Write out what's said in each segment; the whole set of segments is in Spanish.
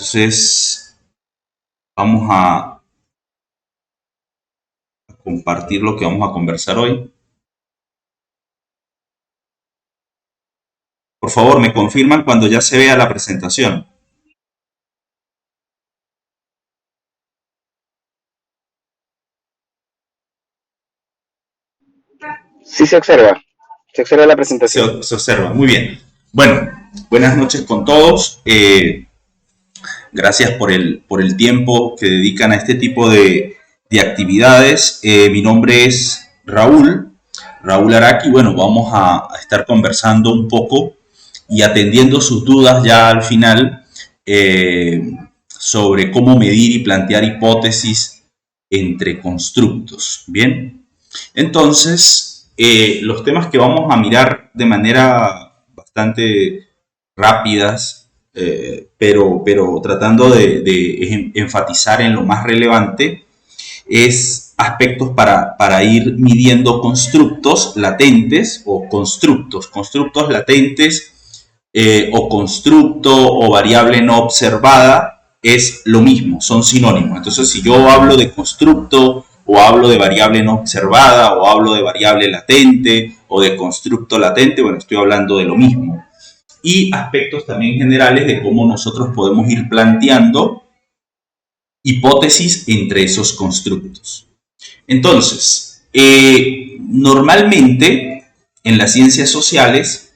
Entonces, vamos a compartir lo que vamos a conversar hoy. Por favor, me confirman cuando ya se vea la presentación. Sí se observa la presentación. Se observa, muy bien. Bueno, buenas noches con todos. Gracias por el tiempo que dedican a este tipo de actividades. Mi nombre es Raúl Araki. Bueno, vamos a estar conversando un poco y atendiendo sus dudas ya al final sobre cómo medir y plantear hipótesis entre constructos. Bien, entonces los temas que vamos a mirar de manera bastante rápidas, pero tratando de enfatizar en lo más relevante, es aspectos para ir midiendo constructos latentes o constructos latentes o constructo o variable no observada es lo mismo, son sinónimos. Entonces, si yo hablo de constructo o hablo de variable no observada o hablo de variable latente o de constructo latente, bueno, estoy hablando de lo mismo. Y aspectos también generales de cómo nosotros podemos ir planteando hipótesis entre esos constructos. Entonces, normalmente en las ciencias sociales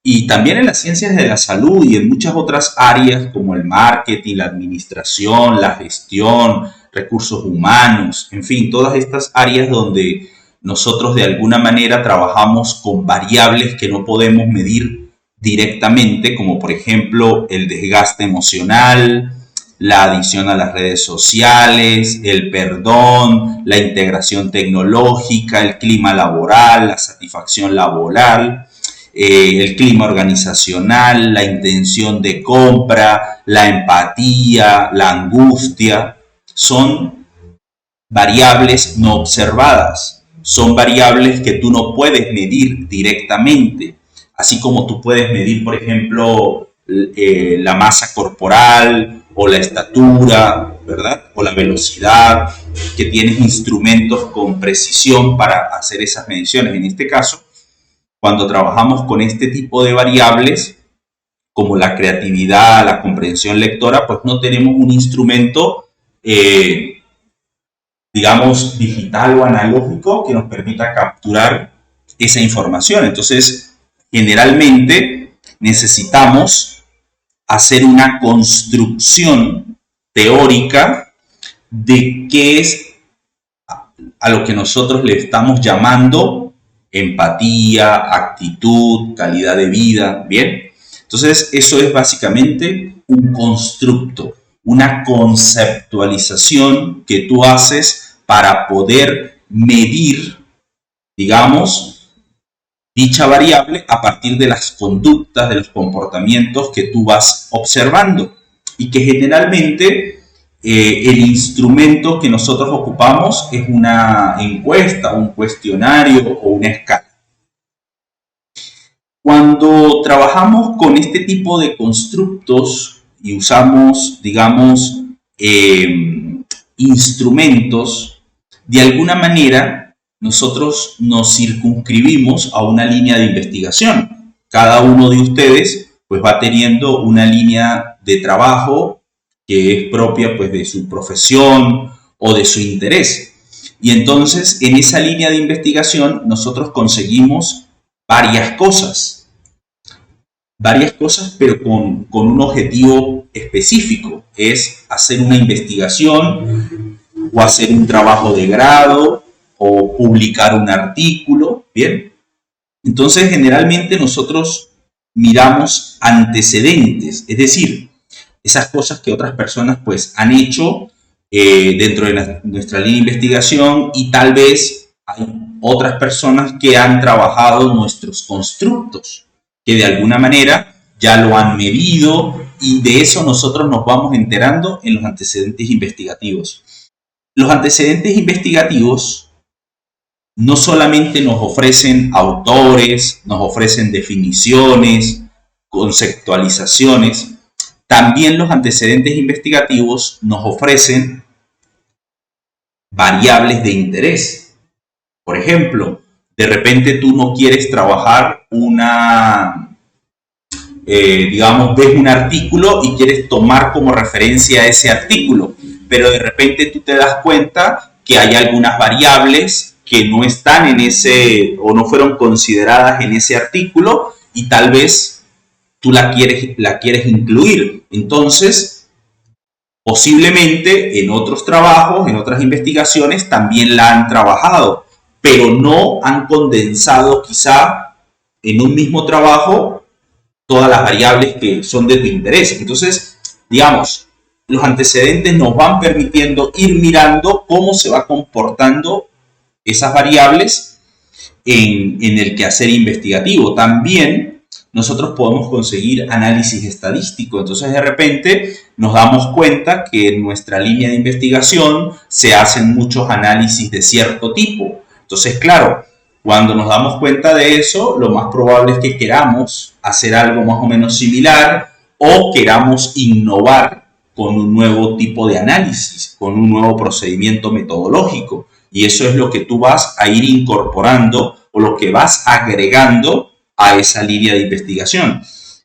y también en las ciencias de la salud y en muchas otras áreas como el marketing, la administración, la gestión, recursos humanos, en fin, todas estas áreas donde nosotros de alguna manera trabajamos con variables que no podemos medir directamente, como por ejemplo el desgaste emocional, la adicción a las redes sociales, el perdón, la integración tecnológica, el clima laboral, la satisfacción laboral, el clima organizacional, la intención de compra, la empatía, la angustia, son variables no observadas, son variables que tú no puedes medir directamente, así como tú puedes medir, por ejemplo, la masa corporal o la estatura, ¿verdad? O la velocidad, que tienes instrumentos con precisión para hacer esas mediciones. En este caso, cuando trabajamos con este tipo de variables, como la creatividad, la comprensión lectora, pues no tenemos un instrumento, digamos, digital o analógico que nos permita capturar esa información. Entonces, generalmente necesitamos hacer una construcción teórica de qué es a lo que nosotros le estamos llamando empatía, actitud, calidad de vida, ¿bien? Entonces, eso es básicamente un constructo, una conceptualización que tú haces para poder medir, digamos, dicha variable a partir de las conductas, de los comportamientos que tú vas observando y que generalmente el instrumento que nosotros ocupamos es una encuesta, un cuestionario o una escala. Cuando trabajamos con este tipo de constructos y usamos, digamos, instrumentos, de alguna manera nosotros nos circunscribimos a una línea de investigación. Cada uno de ustedes pues va teniendo una línea de trabajo que es propia pues de su profesión o de su interés. Y entonces en esa línea de investigación nosotros conseguimos varias cosas, pero con un objetivo específico, es hacer una investigación o hacer un trabajo de grado o publicar un artículo, ¿bien? Entonces, generalmente nosotros miramos antecedentes, es decir, esas cosas que otras personas pues han hecho dentro de nuestra línea de investigación y tal vez hay otras personas que han trabajado nuestros constructos, que de alguna manera ya lo han medido y de eso nosotros nos vamos enterando en los antecedentes investigativos. Los antecedentes investigativos no solamente nos ofrecen autores, nos ofrecen definiciones, conceptualizaciones, También los antecedentes investigativos nos ofrecen variables de interés. Por ejemplo, de repente tú no quieres trabajar digamos, ves un artículo y quieres tomar como referencia ese artículo, pero de repente tú te das cuenta que hay algunas variables que no están en ese o no fueron consideradas en ese artículo y tal vez tú la quieres incluir. Entonces, posiblemente en otros trabajos, en otras investigaciones, también la han trabajado, pero no han condensado quizá en un mismo trabajo todas las variables que son de tu interés. Entonces, digamos, los antecedentes nos van permitiendo ir mirando cómo se va comportando esas variables en el quehacer investigativo. También nosotros podemos conseguir análisis estadístico. Entonces, de repente, nos damos cuenta que en nuestra línea de investigación se hacen muchos análisis de cierto tipo. Entonces, claro, cuando nos damos cuenta de eso, lo más probable es que queramos hacer algo más o menos similar o queramos innovar con un nuevo tipo de análisis, con un nuevo procedimiento metodológico. Y eso es lo que tú vas a ir incorporando o lo que vas agregando a esa línea de investigación.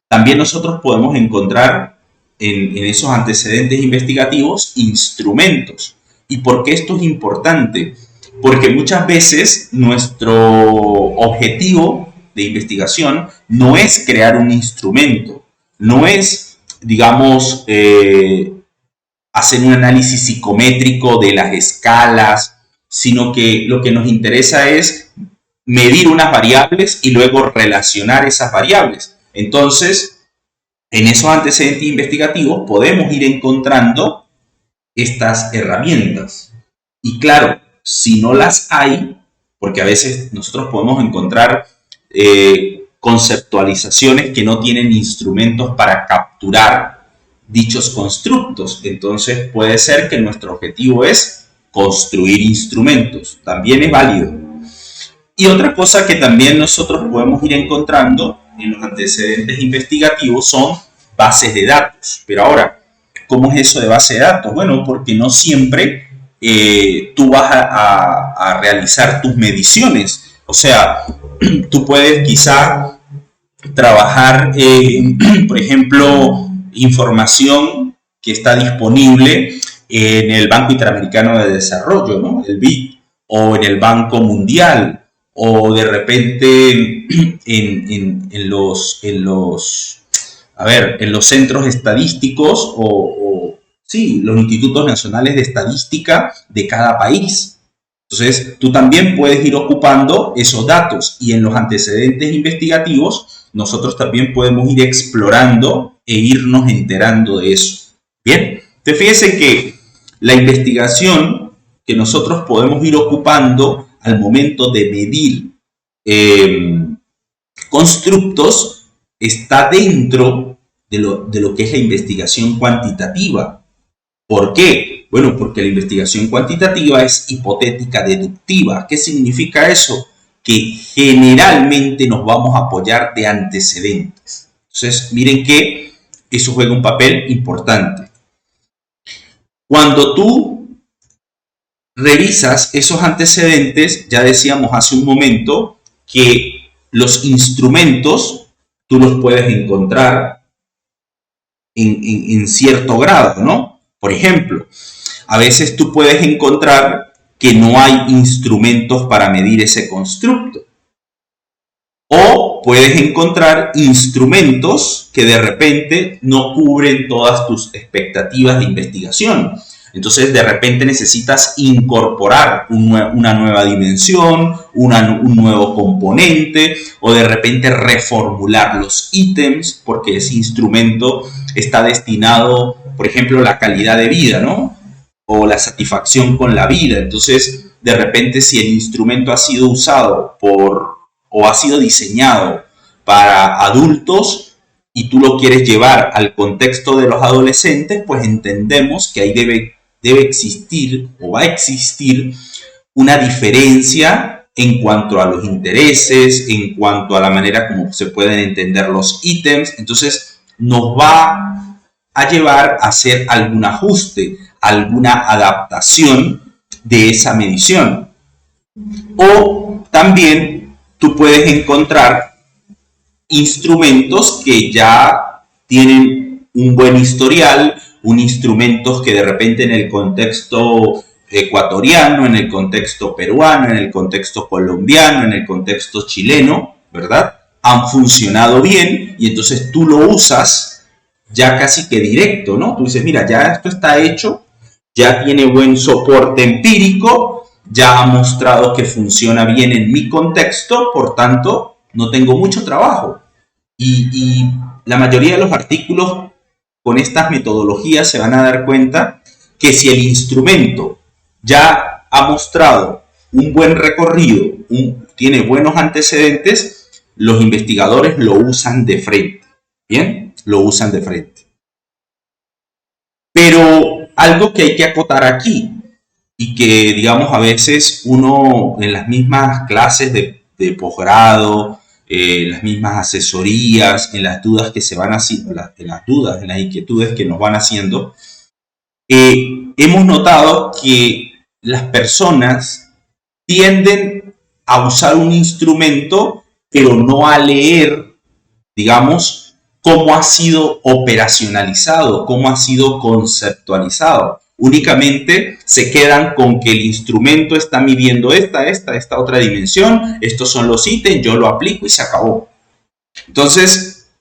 También nosotros podemos encontrar en esos antecedentes investigativos instrumentos. ¿Y por qué esto es importante? Porque muchas veces nuestro objetivo de investigación no es crear un instrumento, no es, digamos, hacer un análisis psicométrico de las escalas, sino que lo que nos interesa es medir unas variables y luego relacionar esas variables. Entonces, en esos antecedentes investigativos podemos ir encontrando estas herramientas. Y claro, si no las hay, porque a veces nosotros podemos encontrar conceptualizaciones que no tienen instrumentos para capturar dichos constructos. Entonces puede ser que nuestro objetivo es construir instrumentos. También es válido. Y otra cosa que también nosotros podemos ir encontrando en los antecedentes investigativos son bases de datos. Pero ahora, ¿cómo es eso de base de datos? Bueno, porque no siempre tú vas a realizar tus mediciones. O sea, tú puedes quizá trabajar, por ejemplo, información que está disponible en el Banco Interamericano de Desarrollo, ¿no? El BID, o en el Banco Mundial, o de repente en los centros estadísticos sí, los institutos nacionales de estadística de cada país. Entonces, tú también puedes ir ocupando esos datos y en los antecedentes investigativos nosotros también podemos ir explorando e irnos enterando de eso. Bien, te fíjese que la investigación que nosotros podemos ir ocupando al momento de medir constructos está dentro de lo que es la investigación cuantitativa. ¿Por qué? Bueno, porque la investigación cuantitativa es hipotética deductiva. ¿Qué significa eso? Que generalmente nos vamos a apoyar de antecedentes. Entonces, miren que eso juega un papel importante. Cuando tú revisas esos antecedentes, ya decíamos hace un momento que los instrumentos tú los puedes encontrar en cierto grado, ¿no? Por ejemplo, a veces tú puedes encontrar que no hay instrumentos para medir ese constructo. O puedes encontrar instrumentos que de repente no cubren todas tus expectativas de investigación. Entonces, de repente necesitas incorporar una nueva dimensión, un nuevo componente, o de repente reformular los ítems, porque ese instrumento está destinado, por ejemplo, a la calidad de vida, ¿no? O la satisfacción con la vida. Entonces, de repente, si el instrumento ha sido usado o ha sido diseñado para adultos y tú lo quieres llevar al contexto de los adolescentes, pues entendemos que ahí debe existir o va a existir una diferencia en cuanto a los intereses, en cuanto a la manera como se pueden entender los ítems. Entonces nos va a llevar a hacer algún ajuste, alguna adaptación de esa medición. O también tú puedes encontrar instrumentos que ya tienen un buen historial, instrumentos que de repente en el contexto ecuatoriano, en el contexto peruano, en el contexto colombiano, en el contexto chileno, ¿verdad? Han funcionado bien y entonces tú lo usas ya casi que directo, ¿no? Tú dices, mira, ya esto está hecho, ya tiene buen soporte empírico, ya ha mostrado que funciona bien en mi contexto, por tanto, no tengo mucho trabajo. Y la mayoría de los artículos con estas metodologías se van a dar cuenta que si el instrumento ya ha mostrado un buen recorrido, tiene buenos antecedentes, los investigadores lo usan de frente. ¿Bien? Lo usan de frente. Pero algo que hay que acotar aquí y que, digamos, a veces uno en las mismas clases de posgrado, las mismas asesorías, en las dudas que se van haciendo, en las dudas, en las inquietudes que nos van haciendo, hemos notado que las personas tienden a usar un instrumento, pero no a leer, digamos, cómo ha sido operacionalizado, cómo ha sido conceptualizado. Únicamente se quedan con que el instrumento está midiendo esta otra dimensión, estos son los ítems, yo lo aplico y se acabó. Entonces,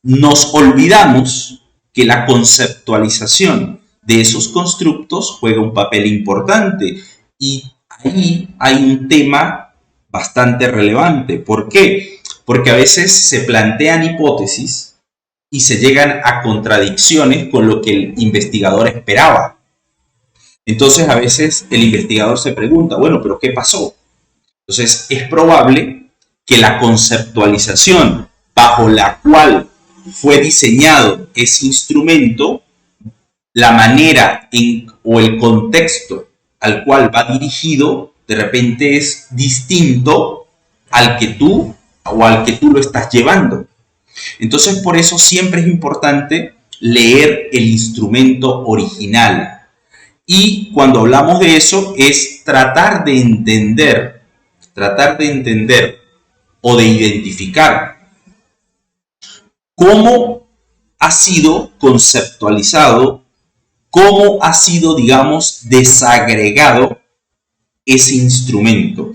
nos olvidamos que la conceptualización de esos constructos juega un papel importante y ahí hay un tema bastante relevante. ¿Por qué? Porque a veces se plantean hipótesis y se llegan a contradicciones con lo que el investigador esperaba. Entonces a veces el investigador se pregunta, bueno, ¿pero qué pasó? Entonces es probable que la conceptualización bajo la cual fue diseñado ese instrumento, la manera o el contexto al cual va dirigido, de repente es distinto al que tú lo estás llevando. Entonces, por eso siempre es importante leer el instrumento original. Y cuando hablamos de eso es tratar de entender o de identificar cómo ha sido conceptualizado, cómo ha sido, digamos, desagregado ese instrumento.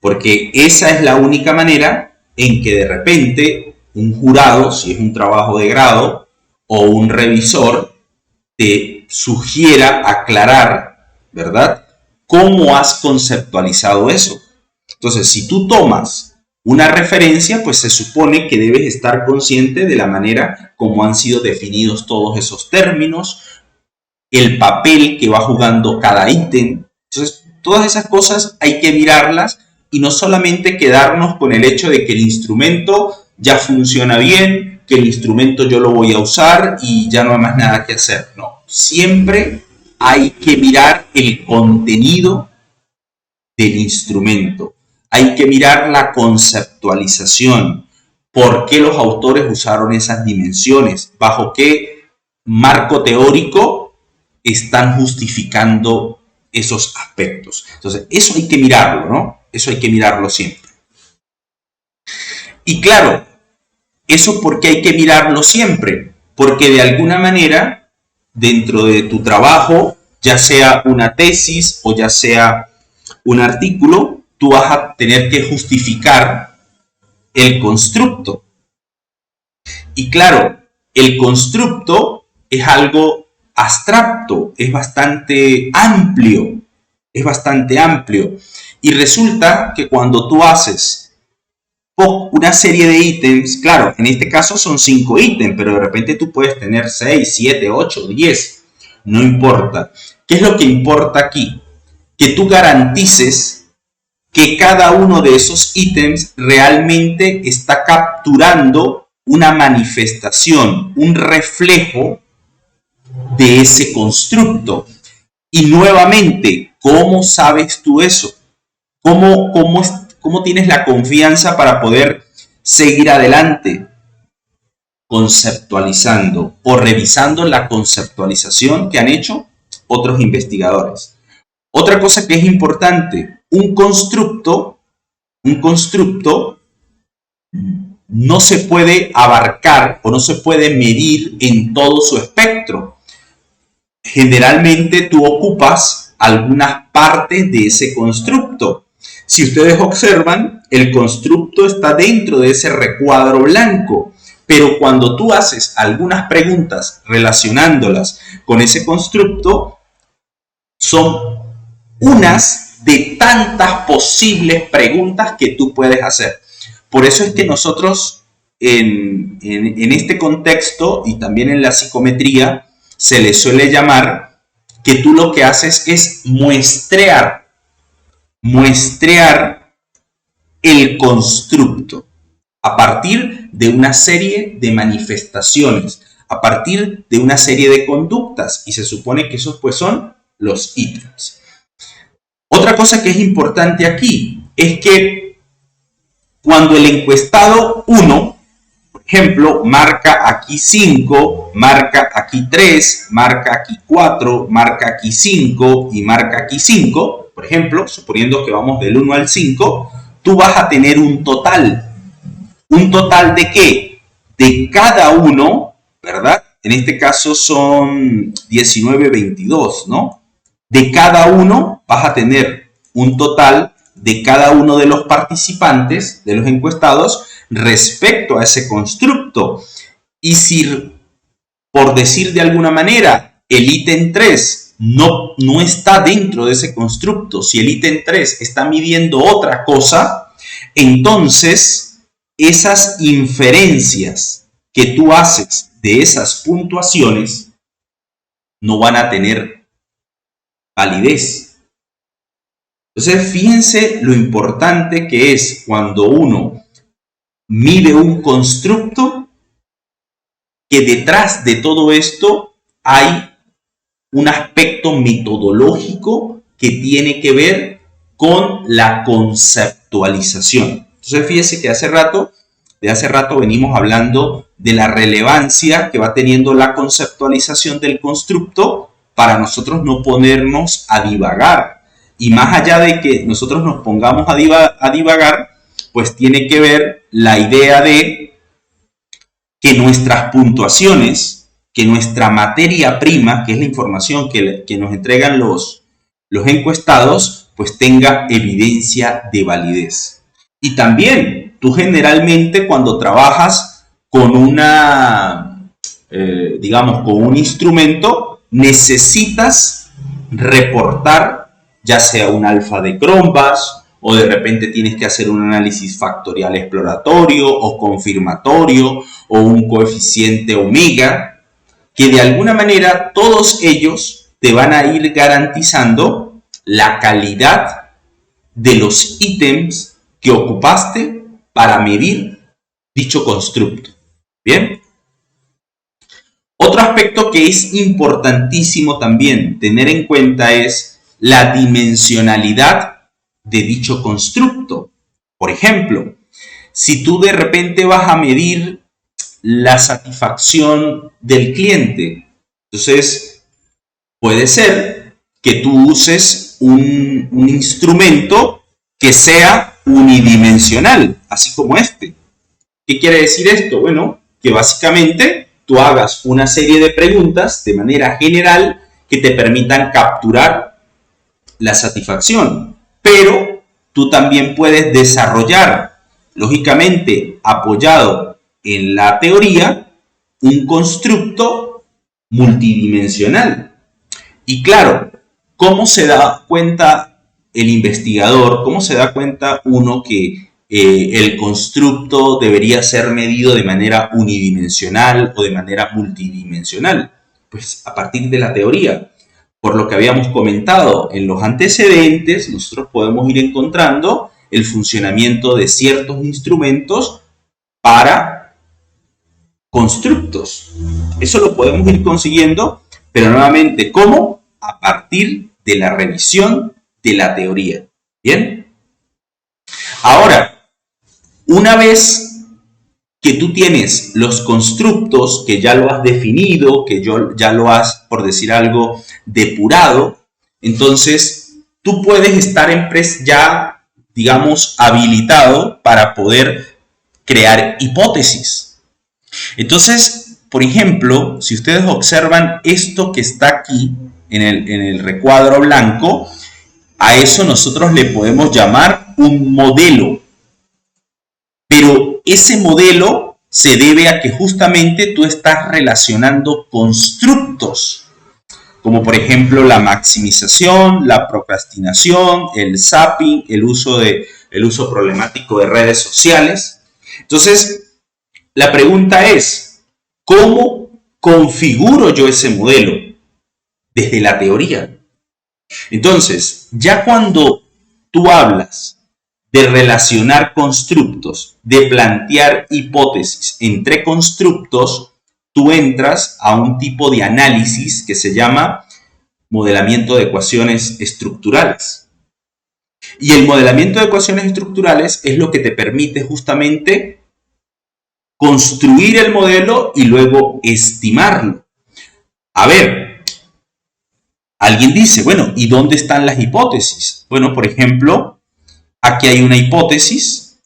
Porque esa es la única manera en que de repente un jurado, si es un trabajo de grado, o un revisor, te sugiera aclarar, ¿verdad?, cómo has conceptualizado eso. Entonces, si tú tomas una referencia, pues se supone que debes estar consciente de la manera como han sido definidos todos esos términos, el papel que va jugando cada ítem. Entonces, todas esas cosas hay que mirarlas y no solamente quedarnos con el hecho de que el instrumento ya funciona bien, que el instrumento yo lo voy a usar y ya no hay más nada que hacer. No, siempre hay que mirar el contenido del instrumento. Hay que mirar la conceptualización. ¿Por qué los autores usaron esas dimensiones? ¿Bajo qué marco teórico están justificando esos aspectos? Entonces, eso hay que mirarlo, ¿no? Eso hay que mirarlo siempre. Y claro, ¿eso por qué hay que mirarlo siempre? Porque de alguna manera, dentro de tu trabajo, ya sea una tesis o ya sea un artículo, tú vas a tener que justificar el constructo. Y claro, el constructo es algo abstracto, es bastante amplio, Y resulta que cuando tú haces una serie de ítems, claro, en este caso son 5 ítems, pero de repente tú puedes tener 6, 7, 8, 10, no importa. ¿Qué es lo que importa aquí? Que tú garantices que cada uno de esos ítems realmente está capturando una manifestación, un reflejo de ese constructo. Y nuevamente, ¿cómo sabes tú eso? ¿Cómo tienes la confianza para poder seguir adelante? conceptualizando o revisando la conceptualización que han hecho otros investigadores. Otra cosa que es importante, un constructo no se puede abarcar o no se puede medir en todo su espectro. Generalmente tú ocupas algunas partes de ese constructo. Si ustedes observan, el constructo está dentro de ese recuadro blanco, pero cuando tú haces algunas preguntas relacionándolas con ese constructo, son unas de tantas posibles preguntas que tú puedes hacer. Por eso es que nosotros en este contexto y también en la psicometría se le suele llamar que tú lo que haces es muestrear el constructo a partir de una serie de manifestaciones, a partir de una serie de conductas, y se supone que esos pues son los ítems. Otra cosa que es importante aquí es que cuando el encuestado 1, por ejemplo, marca aquí 5, marca aquí 3, marca aquí 4, marca aquí 5 y marca aquí 5, por ejemplo, suponiendo que vamos del 1 al 5, tú vas a tener un total. ¿Un total de qué? De cada uno, ¿verdad? En este caso son 19, 22, ¿no? De cada uno vas a tener un total de cada uno de los participantes, de los encuestados, respecto a ese constructo. Y si, por decir de alguna manera, el ítem 3 no está dentro de ese constructo, si el ítem 3 está midiendo otra cosa, entonces esas inferencias que tú haces de esas puntuaciones no van a tener validez. Entonces, fíjense lo importante que es cuando uno mide un constructo, que detrás de todo esto hay un aspecto metodológico que tiene que ver con la conceptualización. Entonces, fíjense que de hace rato venimos hablando de la relevancia que va teniendo la conceptualización del constructo para nosotros no ponernos a divagar. Y más allá de que nosotros nos pongamos a divagar, pues tiene que ver la idea de que nuestras puntuaciones, que nuestra materia prima, que es la información que nos entregan los encuestados, pues tenga evidencia de validez. Y también, tú generalmente cuando trabajas con con un instrumento, necesitas reportar ya sea un alfa de Cronbach o de repente tienes que hacer un análisis factorial exploratorio o confirmatorio o un coeficiente omega, que de alguna manera todos ellos te van a ir garantizando la calidad de los ítems que ocupaste para medir dicho constructo. ¿Bien? Otro aspecto que es importantísimo también tener en cuenta es la dimensionalidad de dicho constructo. Por ejemplo, si tú de repente vas a medir la satisfacción del cliente, entonces puede ser que tú uses un instrumento que sea unidimensional, así como este. ¿Qué quiere decir esto? Bueno, que básicamente tú hagas una serie de preguntas de manera general que te permitan capturar la satisfacción, pero tú también puedes desarrollar, lógicamente apoyado en la teoría, un constructo multidimensional. Y claro, ¿cómo se da cuenta el investigador, cómo se da cuenta uno que el constructo debería ser medido de manera unidimensional o de manera multidimensional? Pues a partir de la teoría. Por lo que habíamos comentado en los antecedentes, nosotros podemos ir encontrando el funcionamiento de ciertos instrumentos para constructos. Eso lo podemos ir consiguiendo, pero nuevamente, ¿cómo? A partir de la revisión de la teoría. ¿Bien? Ahora, una vez que tú tienes los constructos, que ya lo has definido, que ya lo has, por decir algo, depurado, entonces tú puedes estar ya, digamos, habilitado para poder crear hipótesis. Entonces, por ejemplo, si ustedes observan esto que está aquí en el recuadro blanco, a eso nosotros le podemos llamar un modelo. Pero ese modelo se debe a que justamente tú estás relacionando constructos, como por ejemplo la maximización, la procrastinación, el zapping, el uso problemático de redes sociales. Entonces, la pregunta es, ¿cómo configuro yo ese modelo? Desde la teoría. Entonces, ya cuando tú hablas de relacionar constructos, de plantear hipótesis entre constructos, tú entras a un tipo de análisis que se llama modelamiento de ecuaciones estructurales. Y el modelamiento de ecuaciones estructurales es lo que te permite justamente construir el modelo y luego estimarlo. A ver, alguien dice, bueno, ¿y dónde están las hipótesis? Bueno, por ejemplo, aquí hay una hipótesis,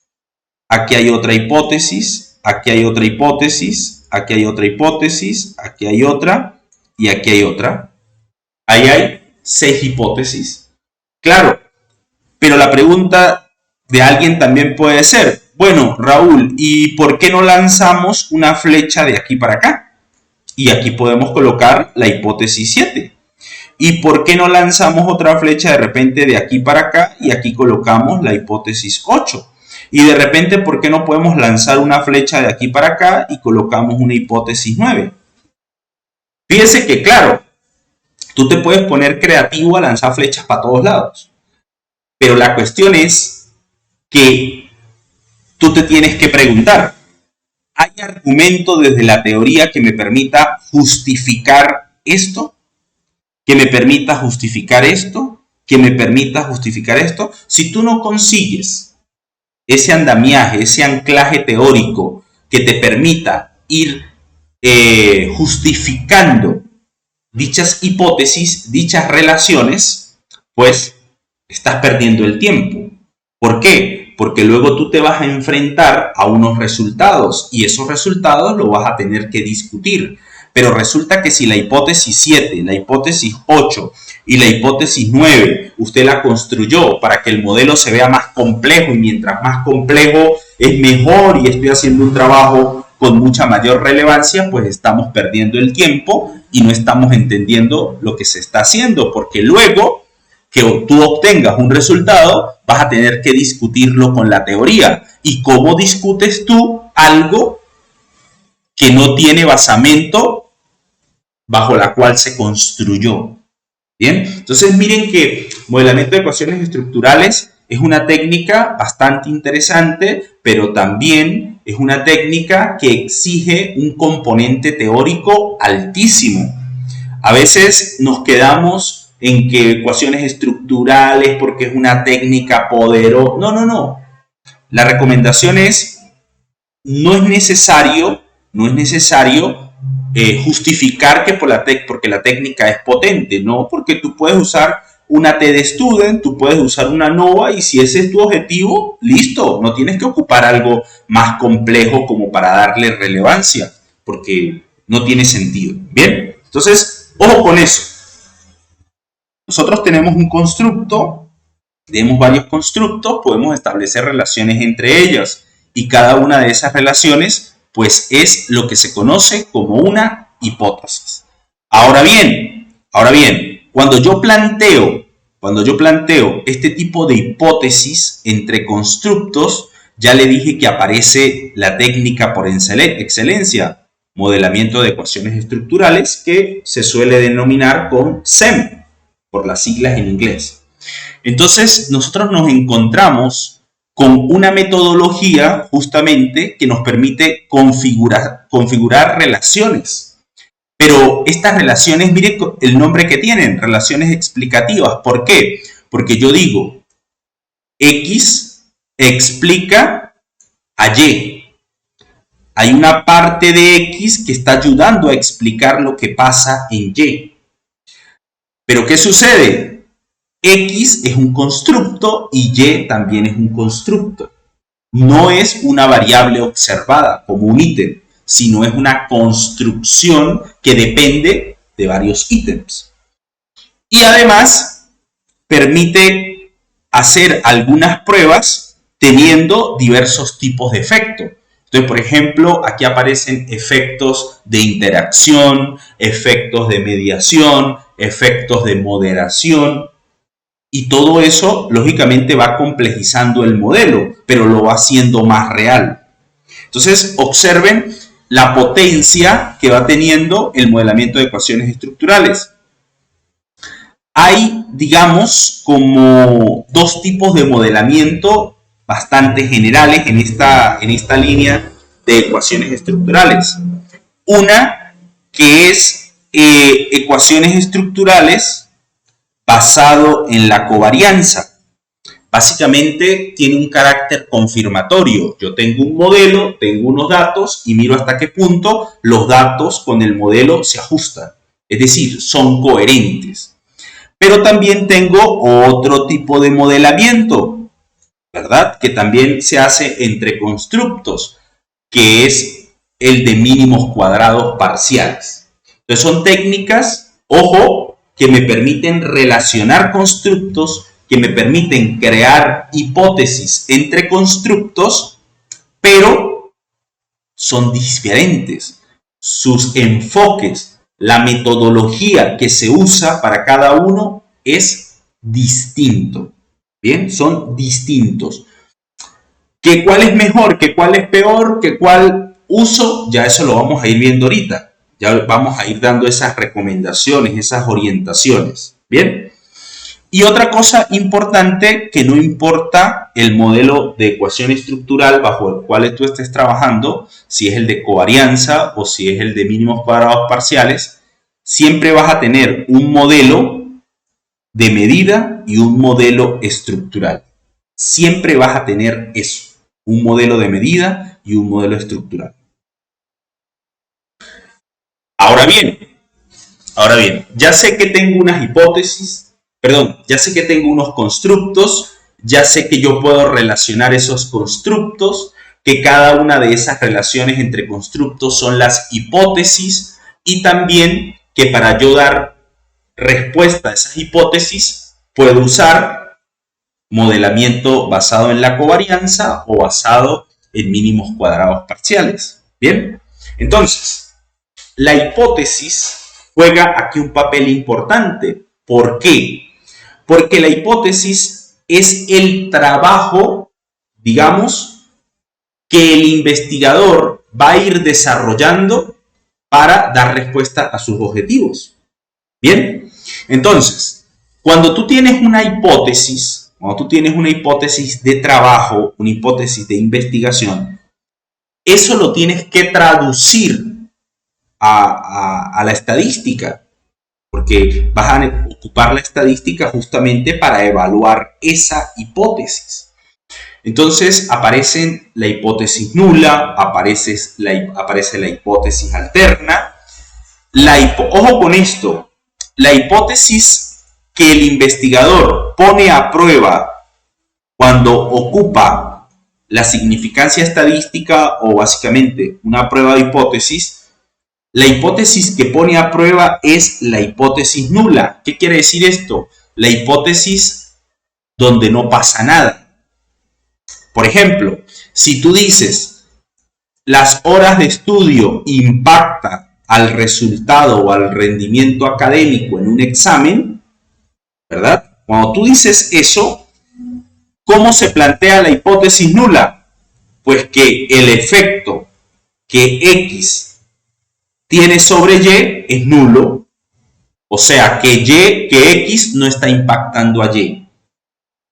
aquí hay otra hipótesis, aquí hay otra hipótesis, aquí hay otra hipótesis, aquí hay otra y aquí hay otra. Ahí hay 6 hipótesis. Claro, pero la pregunta de alguien también puede ser, bueno, Raúl, ¿y por qué no lanzamos una flecha de aquí para acá? Y aquí podemos colocar la hipótesis 7. ¿Y por qué no lanzamos otra flecha de repente de aquí para acá y aquí colocamos la hipótesis 8? Y de repente, ¿por qué no podemos lanzar una flecha de aquí para acá y colocamos una hipótesis 9? Fíjense que, claro, tú te puedes poner creativo a lanzar flechas para todos lados. Pero la cuestión es que tú te tienes que preguntar, ¿hay argumento desde la teoría que me permita justificar esto? ¿Que me permita justificar esto? ¿Que me permita justificar esto? Si tú no consigues ese andamiaje, ese anclaje teórico que te permita ir justificando dichas hipótesis, dichas relaciones, pues estás perdiendo el tiempo. ¿Por qué? Porque luego tú te vas a enfrentar a unos resultados y esos resultados los vas a tener que discutir. Pero resulta que si la hipótesis 7, la hipótesis 8 y la hipótesis 9 usted la construyó para que el modelo se vea más complejo y mientras más complejo es mejor y estoy haciendo un trabajo con mucha mayor relevancia, pues estamos perdiendo el tiempo y no estamos entendiendo lo que se está haciendo, porque luego que tú obtengas un resultado vas a tener que discutirlo con la teoría. ¿Y cómo discutes tú algo que no tiene basamento bajo la cual se construyó? Bien, entonces miren que modelamiento de ecuaciones estructurales es una técnica bastante interesante, pero también es una técnica que exige un componente teórico altísimo. A veces nos quedamos en que ecuaciones estructurales porque es una técnica poderosa. No. La recomendación es, no es necesario justificar que porque la técnica es potente, no, porque tú puedes usar una TDStudent, tú puedes usar una NOVA y si ese es tu objetivo, listo, no tienes que ocupar algo más complejo como para darle relevancia, porque no tiene sentido. Bien, entonces, ojo con eso. Nosotros tenemos un constructo, tenemos varios constructos, podemos establecer relaciones entre ellas y cada una de esas relaciones pues es lo que se conoce como una hipótesis. Ahora bien, cuando yo planteo este tipo de hipótesis entre constructos, ya le dije que aparece la técnica por excelencia, modelamiento de ecuaciones estructurales, que se suele denominar con SEM, por las siglas en inglés. Entonces, nosotros nos encontramos con una metodología justamente que nos permite configurar relaciones. Pero estas relaciones, miren el nombre que tienen, relaciones explicativas. ¿Por qué? Porque yo digo, X explica a Y. hay una parte de X que está ayudando a explicar lo que pasa en Y. Pero ¿qué sucede? X es un constructo y Y también es un constructo. No es una variable observada como un ítem, sino es una construcción que depende de varios ítems. Y además permite hacer algunas pruebas teniendo diversos tipos de efectos. Entonces, por ejemplo, aquí aparecen efectos de interacción, efectos de mediación, efectos de moderación, y todo eso, lógicamente, va complejizando el modelo, pero lo va haciendo más real. Entonces, observen la potencia que va teniendo el modelamiento de ecuaciones estructurales. Hay, digamos, como dos tipos de modelamiento bastante generales en esta línea de ecuaciones estructurales. Una que es ecuaciones estructurales basado en la covarianza. Básicamente tiene un carácter confirmatorio. Yo tengo un modelo, tengo unos datos y miro hasta qué punto los datos con el modelo se ajustan. Es decir, son coherentes. Pero también tengo otro tipo de modelamiento, ¿verdad? Que también se hace entre constructos, que es el de mínimos cuadrados parciales. Entonces son técnicas, ojo, que me permiten relacionar constructos, que me permiten crear hipótesis entre constructos, pero son diferentes. Sus enfoques, la metodología que se usa para cada uno es distinto. Bien, son distintos. ¿Que cuál es mejor? ¿Que cuál es peor? ¿Que cuál uso? Ya eso lo vamos a ir viendo ahorita. Ya vamos a ir dando esas recomendaciones, esas orientaciones. Bien. Y otra cosa importante, que no importa el modelo de ecuación estructural bajo el cual tú estés trabajando, si es el de covarianza o si es el de mínimos cuadrados parciales, siempre vas a tener un modelo de medida y un modelo estructural. Siempre vas a tener eso, un modelo de medida y un modelo estructural. Ahora bien, ya sé que tengo unas hipótesis, ya sé que tengo unos constructos, ya sé que yo puedo relacionar esos constructos, que cada una de esas relaciones entre constructos son las hipótesis, y también que para yo dar respuesta a esas hipótesis puedo usar modelamiento basado en la covarianza o basado en mínimos cuadrados parciales. Bien, entonces la hipótesis juega aquí un papel importante. ¿Por qué? Porque la hipótesis es el trabajo, digamos, que el investigador va a ir desarrollando para dar respuesta a sus objetivos. Bien, entonces, cuando tú tienes una hipótesis de trabajo, una hipótesis de investigación, eso lo tienes que traducir a la estadística, porque vas a ocupar la estadística justamente para evaluar esa hipótesis. Entonces aparece la hipótesis nula, aparece la hipótesis alterna. Ojo con esto, la hipótesis que el investigador pone a prueba cuando ocupa la significancia estadística o básicamente una prueba de hipótesis, la hipótesis que pone a prueba es la hipótesis nula. ¿Qué quiere decir esto? La hipótesis donde no pasa nada. Por ejemplo, si tú dices las horas de estudio impactan al resultado o al rendimiento académico en un examen, ¿verdad? Cuando tú dices eso, ¿cómo se plantea la hipótesis nula? Pues que el efecto que X tiene sobre Y es nulo, o sea que X no está impactando a Y.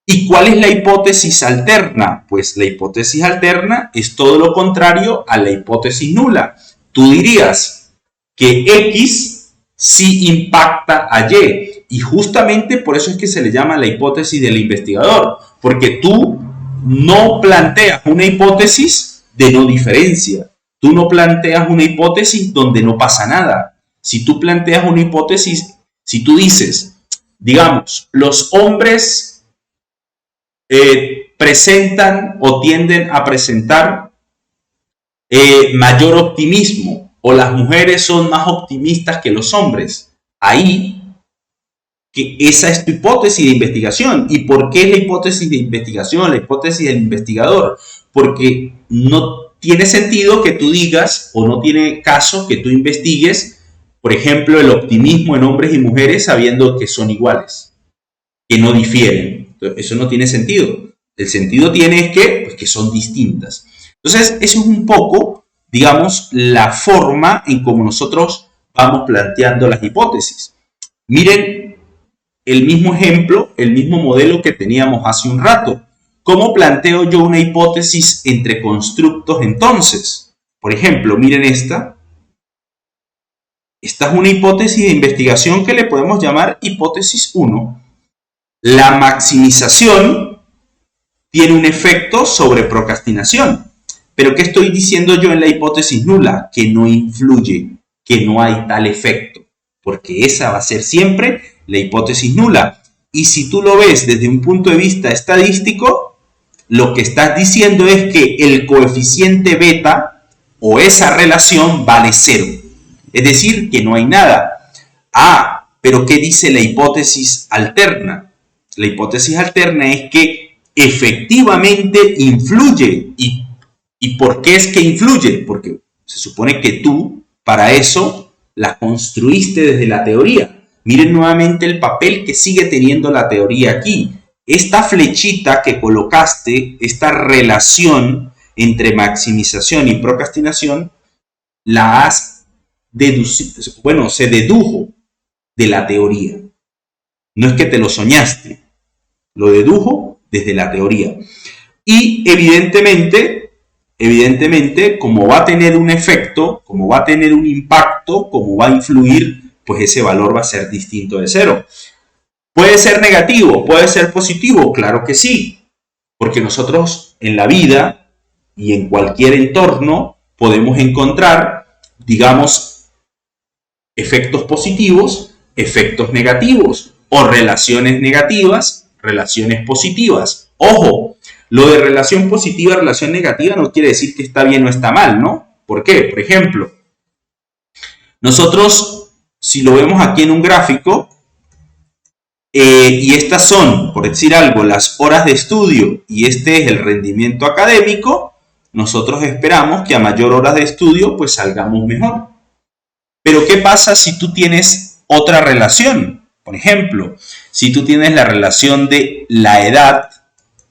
¿Y cuál es la hipótesis alterna? Pues la hipótesis alterna es todo lo contrario a la hipótesis nula. Tú dirías que X sí impacta a Y, y justamente por eso es que se le llama la hipótesis del investigador, porque tú no planteas una hipótesis de no diferencia, Tú no planteas una hipótesis donde no pasa nada. Si tú planteas una hipótesis, si tú dices, digamos, los hombres presentan o tienden a presentar mayor optimismo, o las mujeres son más optimistas que los hombres, ahí que esa es tu hipótesis de investigación. ¿Y por qué es la hipótesis de investigación, la hipótesis del investigador? Porque no tiene sentido que tú digas, o no tiene caso que tú investigues, por ejemplo, el optimismo en hombres y mujeres sabiendo que son iguales, que no difieren. Entonces, eso no tiene sentido. El sentido tiene que son distintas. Entonces, eso es un poco, digamos, la forma en cómo nosotros vamos planteando las hipótesis. Miren el mismo ejemplo, el mismo modelo que teníamos hace un rato. ¿Cómo planteo yo una hipótesis entre constructos entonces? Por ejemplo, miren esta. Esta es una hipótesis de investigación que le podemos llamar hipótesis 1. La maximización tiene un efecto sobre procrastinación. Pero ¿qué estoy diciendo yo en la hipótesis nula? Que no influye, que no hay tal efecto, porque esa va a ser siempre la hipótesis nula. Y si tú lo ves desde un punto de vista estadístico, lo que estás diciendo es que el coeficiente beta o esa relación vale 0. Es decir, que no hay nada. Pero ¿qué dice la hipótesis alterna? La hipótesis alterna es que efectivamente influye. ¿Y por qué es que influye? Porque se supone que tú, para eso, la construiste desde la teoría. Miren nuevamente el papel que sigue teniendo la teoría aquí. Esta flechita que colocaste, esta relación entre maximización y procrastinación, la has deducido, se dedujo de la teoría. No es que te lo soñaste, lo dedujo desde la teoría. Y evidentemente, como va a tener un efecto, como va a tener un impacto, como va a influir, pues ese valor va a ser distinto de 0. ¿Puede ser negativo? ¿Puede ser positivo? Claro que sí, porque nosotros en la vida y en cualquier entorno podemos encontrar, digamos, efectos positivos, efectos negativos, o relaciones negativas, relaciones positivas. Ojo, lo de relación positiva, relación negativa no quiere decir que está bien o está mal, ¿no? ¿Por qué? Por ejemplo, nosotros, si lo vemos aquí en un gráfico, y estas son, por decir algo, las horas de estudio y este es el rendimiento académico, nosotros esperamos que a mayor horas de estudio pues salgamos mejor. Pero ¿qué pasa si tú tienes otra relación? Por ejemplo, si tú tienes la relación de la edad,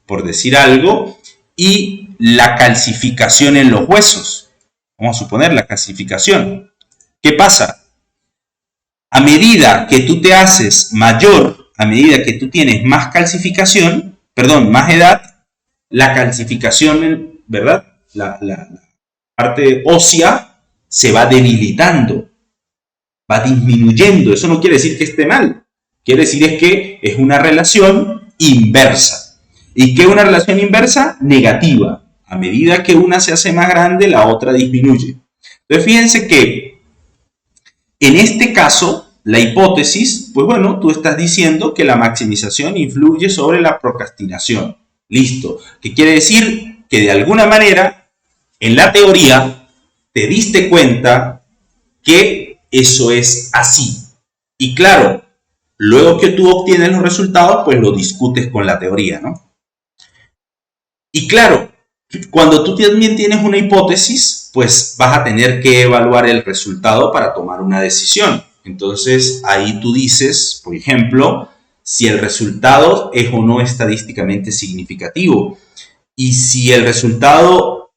por decir algo, y la calcificación en los huesos. Vamos a suponer la calcificación. ¿Qué pasa? A medida que tú te haces mayor, a medida que tú tienes más calcificación, más edad, la calcificación, ¿verdad? La parte ósea se va debilitando, va disminuyendo. Eso no quiere decir que esté mal. Quiere decir es que es una relación inversa. ¿Y qué es una relación inversa? Negativa. A medida que una se hace más grande, la otra disminuye. Entonces, fíjense que en este caso, la hipótesis, pues bueno, tú estás diciendo que la maximización influye sobre la procrastinación. Listo. ¿Qué quiere decir? Que de alguna manera, en la teoría, te diste cuenta que eso es así. Y claro, luego que tú obtienes los resultados, pues lo discutes con la teoría, ¿no? Y claro, cuando tú también tienes una hipótesis, pues vas a tener que evaluar el resultado para tomar una decisión. Entonces, ahí tú dices, por ejemplo, si el resultado es o no estadísticamente significativo. Y si el resultado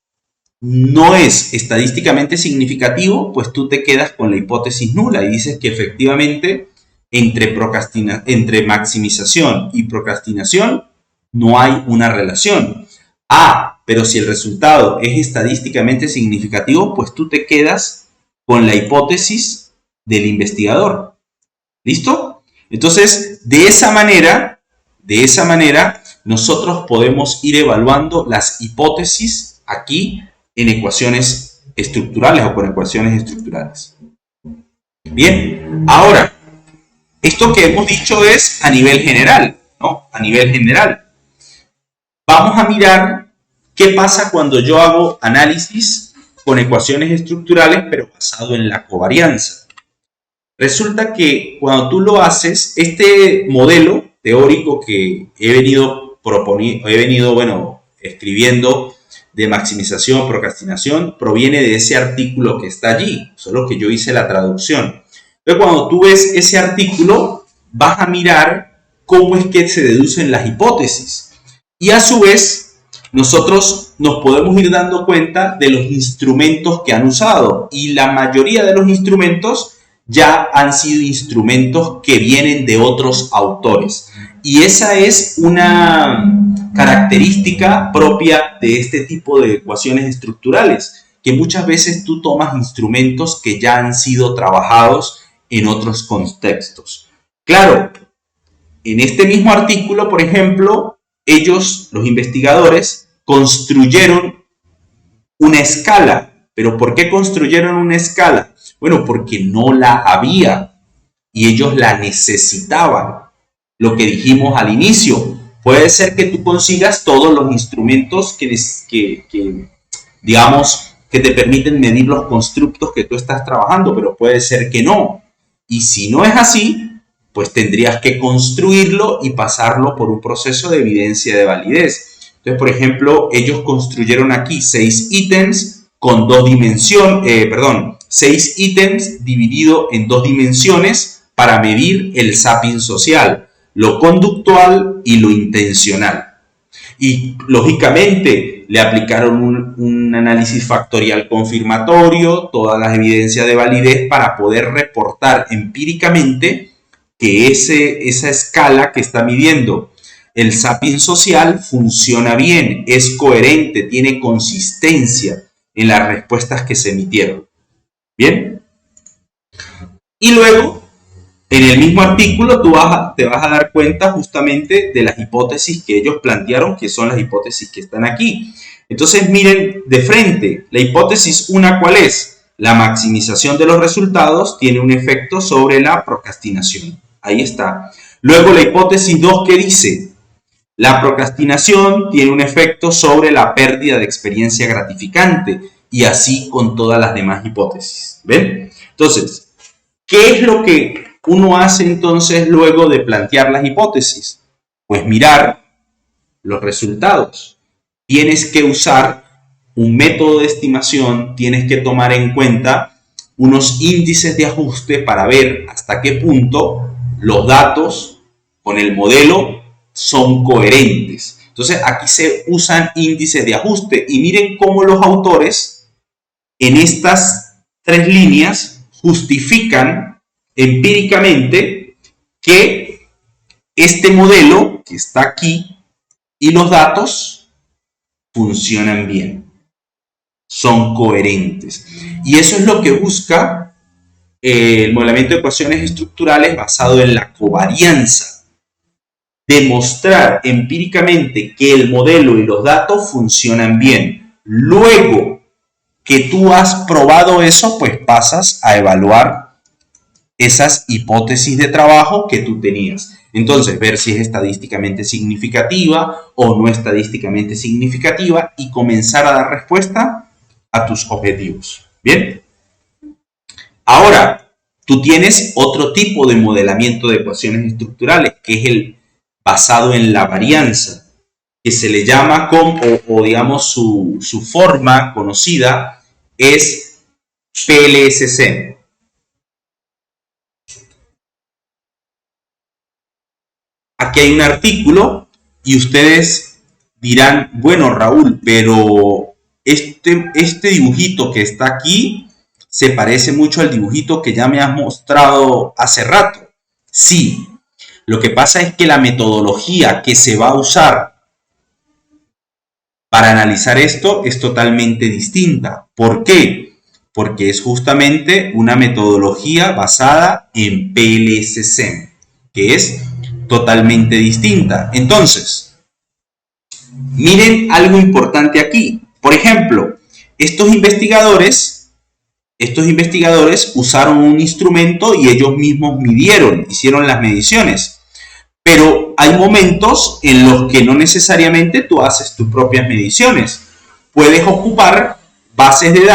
no es estadísticamente significativo, pues tú te quedas con la hipótesis nula y dices que efectivamente entre maximización y procrastinación no hay una relación. Pero si el resultado es estadísticamente significativo, pues tú te quedas con la hipótesis del investigador. ¿Listo? Entonces, de esa manera, nosotros podemos ir evaluando las hipótesis aquí en ecuaciones estructurales o con ecuaciones estructurales. Bien, ahora, esto que hemos dicho es a nivel general, ¿no? A nivel general. Vamos a mirar qué pasa cuando yo hago análisis con ecuaciones estructurales, pero basado en la covarianza. Resulta que cuando tú lo haces, este modelo teórico que he venido escribiendo de maximización, procrastinación, proviene de ese artículo que está allí, solo que yo hice la traducción. Entonces, cuando tú ves ese artículo, vas a mirar cómo es que se deducen las hipótesis. Y a su vez, nosotros nos podemos ir dando cuenta de los instrumentos que han usado. Y la mayoría de los instrumentos ya han sido instrumentos que vienen de otros autores. Y esa es una característica propia de este tipo de ecuaciones estructurales, que muchas veces tú tomas instrumentos que ya han sido trabajados en otros contextos. Claro, en este mismo artículo, por ejemplo, ellos, los investigadores, construyeron una escala. ¿Pero por qué construyeron una escala? Bueno, porque no la había y ellos la necesitaban. Lo que dijimos al inicio, puede ser que tú consigas todos los instrumentos que te permiten medir los constructos que tú estás trabajando, pero puede ser que no. Y si no es así, pues tendrías que construirlo y pasarlo por un proceso de evidencia de validez. Entonces, por ejemplo, ellos construyeron aquí 6 ítems con 2 dimensiones, 6 ítems dividido en 2 dimensiones para medir el zapping social, lo conductual y lo intencional. Y lógicamente le aplicaron un análisis factorial confirmatorio, todas las evidencias de validez para poder reportar empíricamente que esa escala que está midiendo el zapping social funciona bien, es coherente, tiene consistencia en las respuestas que se emitieron. ¿Bien? Y luego, en el mismo artículo, te vas a dar cuenta justamente de las hipótesis que ellos plantearon, que son las hipótesis que están aquí. Entonces, miren de frente, la hipótesis 1, ¿cuál es? La maximización de los resultados tiene un efecto sobre la procrastinación. Ahí está. Luego, la hipótesis 2, ¿qué dice? La procrastinación tiene un efecto sobre la pérdida de experiencia gratificante, y así con todas las demás hipótesis. ¿Ven? Entonces, ¿qué es lo que uno hace entonces luego de plantear las hipótesis? Pues mirar los resultados. Tienes que usar un método de estimación, tienes que tomar en cuenta unos índices de ajuste para ver hasta qué punto los datos con el modelo son coherentes. Entonces, aquí se usan índices de ajuste y miren cómo los autores en estas 3 líneas justifican empíricamente que este modelo que está aquí y los datos funcionan bien, son coherentes. Y eso es lo que busca el modelamiento de ecuaciones estructurales basado en la covarianza. Demostrar empíricamente que el modelo y los datos funcionan bien. Luego que tú has probado eso, pues pasas a evaluar esas hipótesis de trabajo que tú tenías. Entonces, ver si es estadísticamente significativa o no estadísticamente significativa y comenzar a dar respuesta a tus objetivos. ¿Bien? Ahora, tú tienes otro tipo de modelamiento de ecuaciones estructurales, que es el basado en la varianza, que se le llama digamos su forma conocida es PLSC. Aquí hay un artículo y ustedes dirán, bueno, Raúl, pero este dibujito que está aquí se parece mucho al dibujito que ya me has mostrado hace rato. Sí, lo que pasa es que la metodología que se va a usar para analizar esto es totalmente distinta. ¿Por qué? Porque es justamente una metodología basada en PLSC, que es totalmente distinta. Entonces, miren algo importante aquí. Por ejemplo, estos investigadores usaron un instrumento y ellos mismos hicieron las mediciones. Pero hay momentos en los que no necesariamente tú haces tus propias mediciones. Puedes ocupar bases de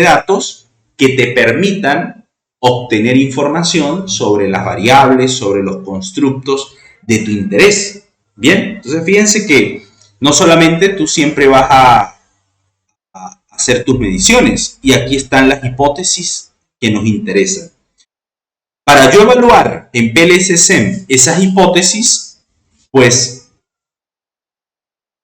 datos que te permitan obtener información sobre las variables, sobre los constructos de tu interés. Bien, entonces fíjense que no solamente tú siempre vas a hacer tus mediciones, y aquí están las hipótesis que nos interesan. Para yo evaluar en PLS-SEM esas hipótesis, pues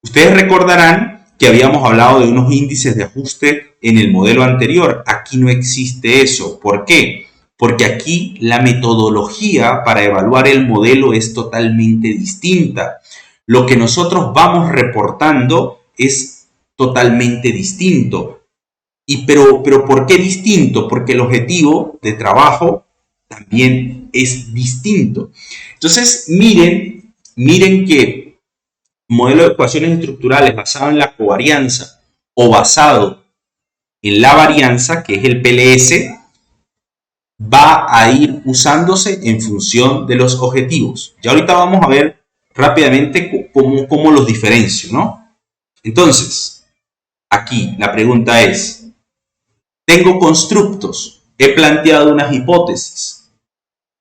ustedes recordarán que habíamos hablado de unos índices de ajuste en el modelo anterior. Aquí no existe eso. ¿Por qué? Porque aquí la metodología para evaluar el modelo es totalmente distinta. Lo que nosotros vamos reportando es totalmente distinto. Pero ¿por qué distinto? Porque el objetivo de trabajo también es distinto. Entonces, miren que modelo de ecuaciones estructurales basado en la covarianza o basado en la varianza, que es el PLS, va a ir usándose en función de los objetivos. Ya ahorita vamos a ver rápidamente cómo los diferencio, ¿no? Entonces, aquí la pregunta es, tengo constructos, he planteado unas hipótesis.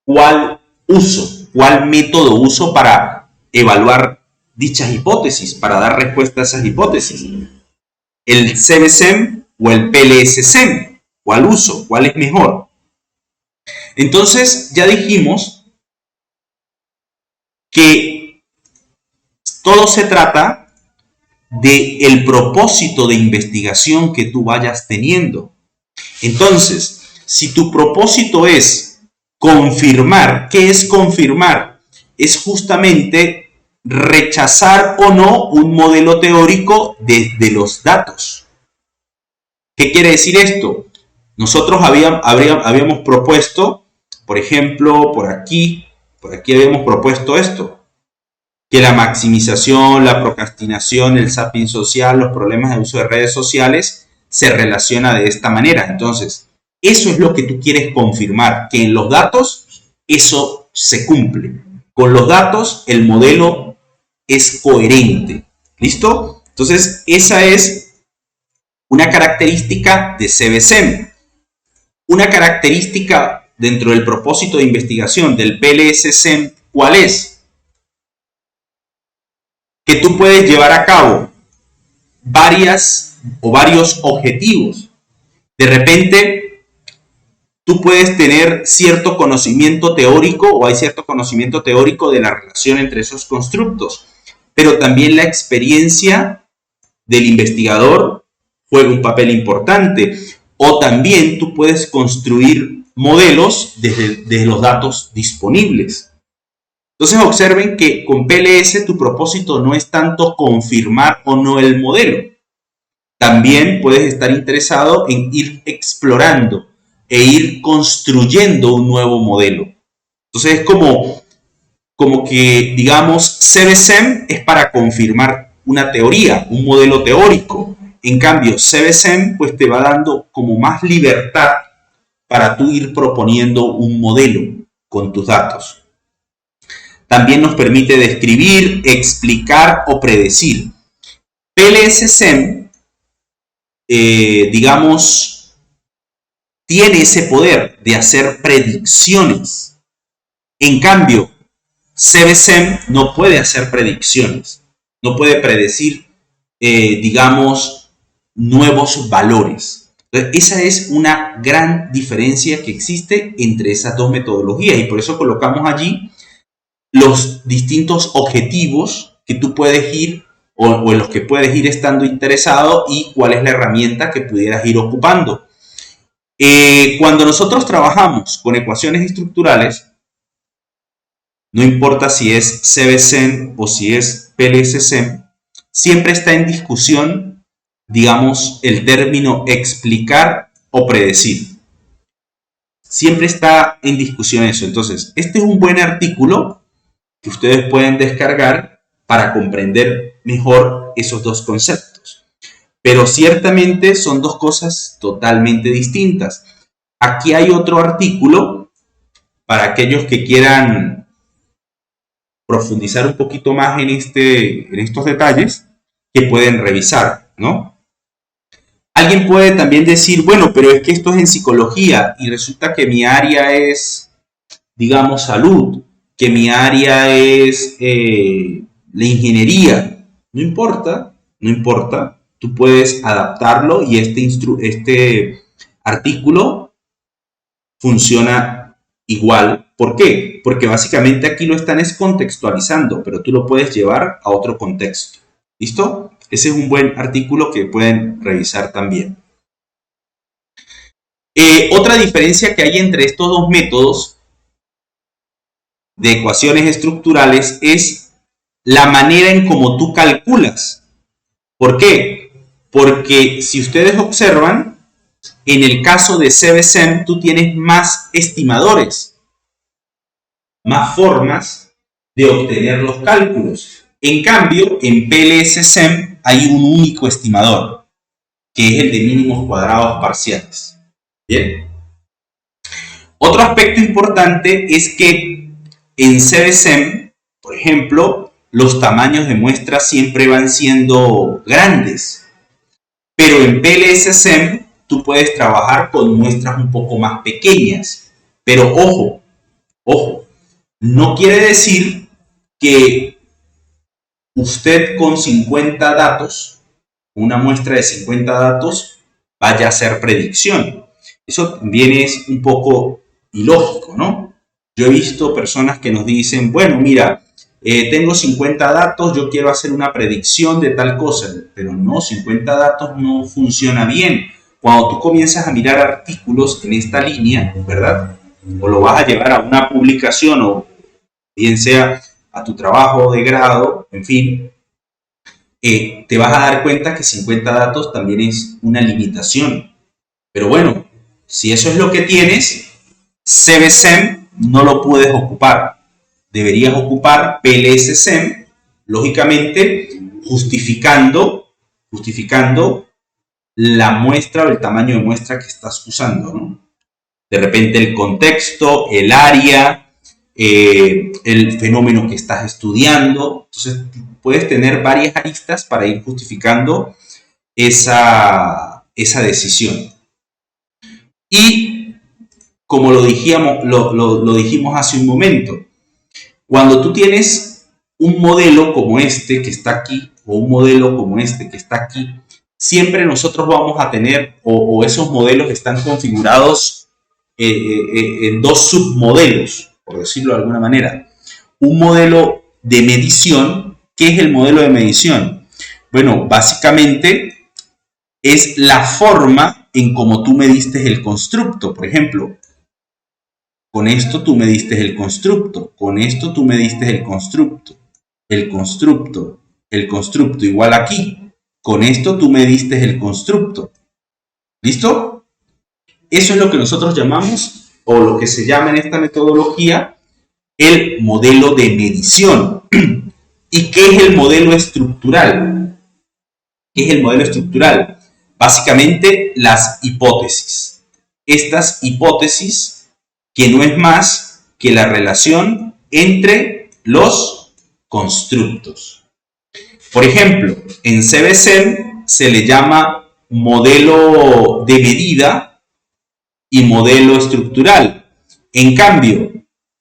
¿Cuál método uso para evaluar dichas hipótesis, para dar respuesta a esas hipótesis? ¿El CBSEM o el PLS-SEM? ¿Cuál uso? ¿Cuál es mejor? Entonces, ya dijimos que todo se trata del propósito de investigación que tú vayas teniendo. Entonces, si tu propósito es confirmar, ¿qué es confirmar? Es justamente rechazar o no un modelo teórico de los datos. ¿Qué quiere decir esto? Nosotros habíamos propuesto, por ejemplo, por aquí habíamos propuesto esto, que la maximización, la procrastinación, el zapping social, los problemas de uso de redes sociales se relaciona de esta manera. Entonces, eso es lo que tú quieres confirmar, que en los datos eso se cumple. Con los datos el modelo es coherente. ¿Listo? Entonces, esa es una característica de CBSEM. Una característica dentro del propósito de investigación del PLS-SEM, ¿cuál es? Que tú puedes llevar a cabo varios objetivos. De repente, tú puedes tener cierto conocimiento teórico o hay cierto conocimiento teórico de la relación entre esos constructos, pero también la experiencia del investigador juega un papel importante. O también tú puedes construir modelos desde los datos disponibles. Entonces observen que con PLS tu propósito no es tanto confirmar o no el modelo. También puedes estar interesado en ir explorando e ir construyendo un nuevo modelo. Entonces es como que, digamos, CBSEM es para confirmar una teoría, un modelo teórico. En cambio, CBSEM pues te va dando como más libertad para tú ir proponiendo un modelo con tus datos. También nos permite describir, explicar o predecir. PLS-SEM, digamos, tiene ese poder de hacer predicciones. En cambio, CBSEM no puede hacer predicciones, no puede predecir, digamos, nuevos valores. Entonces, esa es una gran diferencia que existe entre esas dos metodologías y por eso colocamos allí los distintos objetivos que tú puedes ir o en los que puedes ir estando interesado y cuál es la herramienta que pudieras ir ocupando. Cuando nosotros trabajamos con ecuaciones estructurales, no importa si es CBSEM o si es PLS-SEM, siempre está en discusión, digamos, el término explicar o predecir. Siempre está en discusión eso. Entonces, este es un buen artículo que ustedes pueden descargar para comprender mejor esos dos conceptos. Pero ciertamente son dos cosas totalmente distintas. Aquí hay otro artículo para aquellos que quieran profundizar un poquito más en estos detalles que pueden revisar, ¿no? Alguien puede también decir, bueno, pero es que esto es en psicología y resulta que mi área es, digamos, salud, que mi área es la ingeniería. No importa, no importa. Tú puedes adaptarlo y este artículo funciona igual. ¿Por qué? Porque básicamente aquí lo están contextualizando, pero tú lo puedes llevar a otro contexto. ¿Listo? Ese es un buen artículo que pueden revisar también. Otra diferencia que hay entre estos dos métodos de ecuaciones estructurales es la manera en cómo tú calculas. ¿Por qué? Porque si ustedes observan, en el caso de CBSEM tú tienes más estimadores, más formas de obtener los cálculos. En cambio, en PLS-SEM hay un único estimador, que es el de mínimos cuadrados parciales. Bien. Otro aspecto importante es que en CBSEM, por ejemplo, los tamaños de muestras siempre van siendo grandes, pero en PLS-SEM tú puedes trabajar con muestras un poco más pequeñas. Pero ojo, no quiere decir que usted con 50 datos, una muestra de 50 datos, vaya a hacer predicción. Eso también es un poco ilógico, ¿no? Yo he visto personas que nos dicen, bueno, mira, tengo 50 datos, yo quiero hacer una predicción de tal cosa, pero no, 50 datos no funciona bien. Cuando tú comienzas a mirar artículos en esta línea, ¿verdad? O lo vas a llevar a una publicación o bien sea a tu trabajo de grado, en fin, te vas a dar cuenta que 50 datos también es una limitación. Pero bueno, si eso es lo que tienes, CBSEM no lo puedes ocupar. Deberías ocupar PLS-SEM, lógicamente justificando la muestra o el tamaño de muestra que estás usando, ¿no? De repente el contexto, el área, el fenómeno que estás estudiando. Entonces puedes tener varias aristas para ir justificando esa decisión. Y como lo dijimos hace un momento, cuando tú tienes un modelo como este que está aquí o un modelo como este que está aquí, siempre nosotros vamos a tener, o esos modelos están configurados en dos submodelos, por decirlo de alguna manera. Un modelo de medición. ¿Qué es el modelo de medición? Bueno, básicamente es la forma en cómo tú mediste el constructo. Por ejemplo, con esto tú mediste el constructo, con esto tú mediste el constructo, el constructo igual aquí. Con esto tú mediste el constructo. ¿Listo? Eso es lo que nosotros llamamos, o lo que se llama en esta metodología, el modelo de medición. ¿Y qué es el modelo estructural? ¿Qué es el modelo estructural? Básicamente las hipótesis. Estas hipótesis que no es más que la relación entre los constructos. Por ejemplo, en CBSEM se le llama modelo de medida y modelo estructural. En cambio,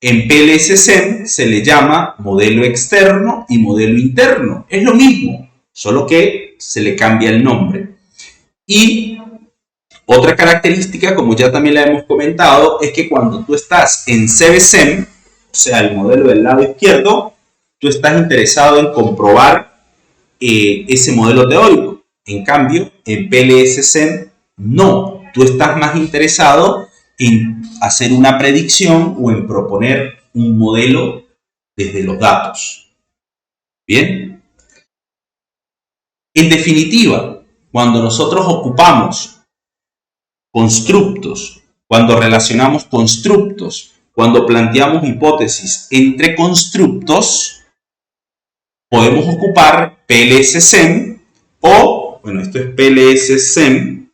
en PLS-SEM se le llama modelo externo y modelo interno. Es lo mismo, solo que se le cambia el nombre. Y otra característica, como ya también la hemos comentado, es que cuando tú estás en CBSEM, o sea, el modelo del lado izquierdo, tú estás interesado en comprobar ese modelo teórico. En cambio, en PLS-SEM, no. Tú estás más interesado en hacer una predicción o en proponer un modelo desde los datos. ¿Bien? En definitiva, cuando nosotros ocupamos constructos, cuando relacionamos constructos, cuando planteamos hipótesis entre constructos, podemos ocupar PLS-SEM o, bueno, esto es PLS-SEM,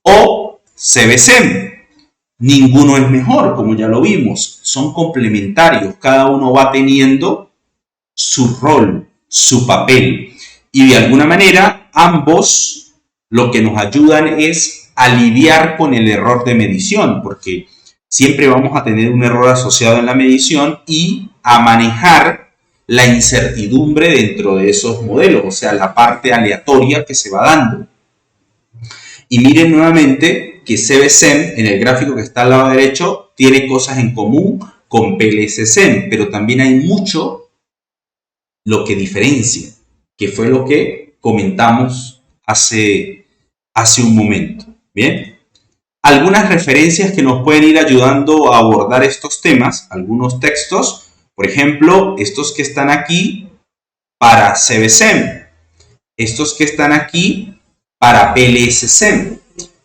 o CB-SEM. Ninguno es mejor, como ya lo vimos, son complementarios, cada uno va teniendo su rol, su papel, y de alguna manera ambos lo que nos ayudan es a lidiar con el error de medición, porque siempre vamos a tener un error asociado en la medición y a manejar la incertidumbre dentro de esos modelos, o sea, la parte aleatoria que se va dando. Y miren nuevamente que CB-SEM, en el gráfico que está al lado derecho, tiene cosas en común con PLS-SEM, pero también hay mucho lo que diferencia, que fue lo que comentamos hace un momento. Bien, algunas referencias que nos pueden ir ayudando a abordar estos temas, algunos textos, por ejemplo, estos que están aquí para CB-SEM, estos que están aquí para PLS-SEM.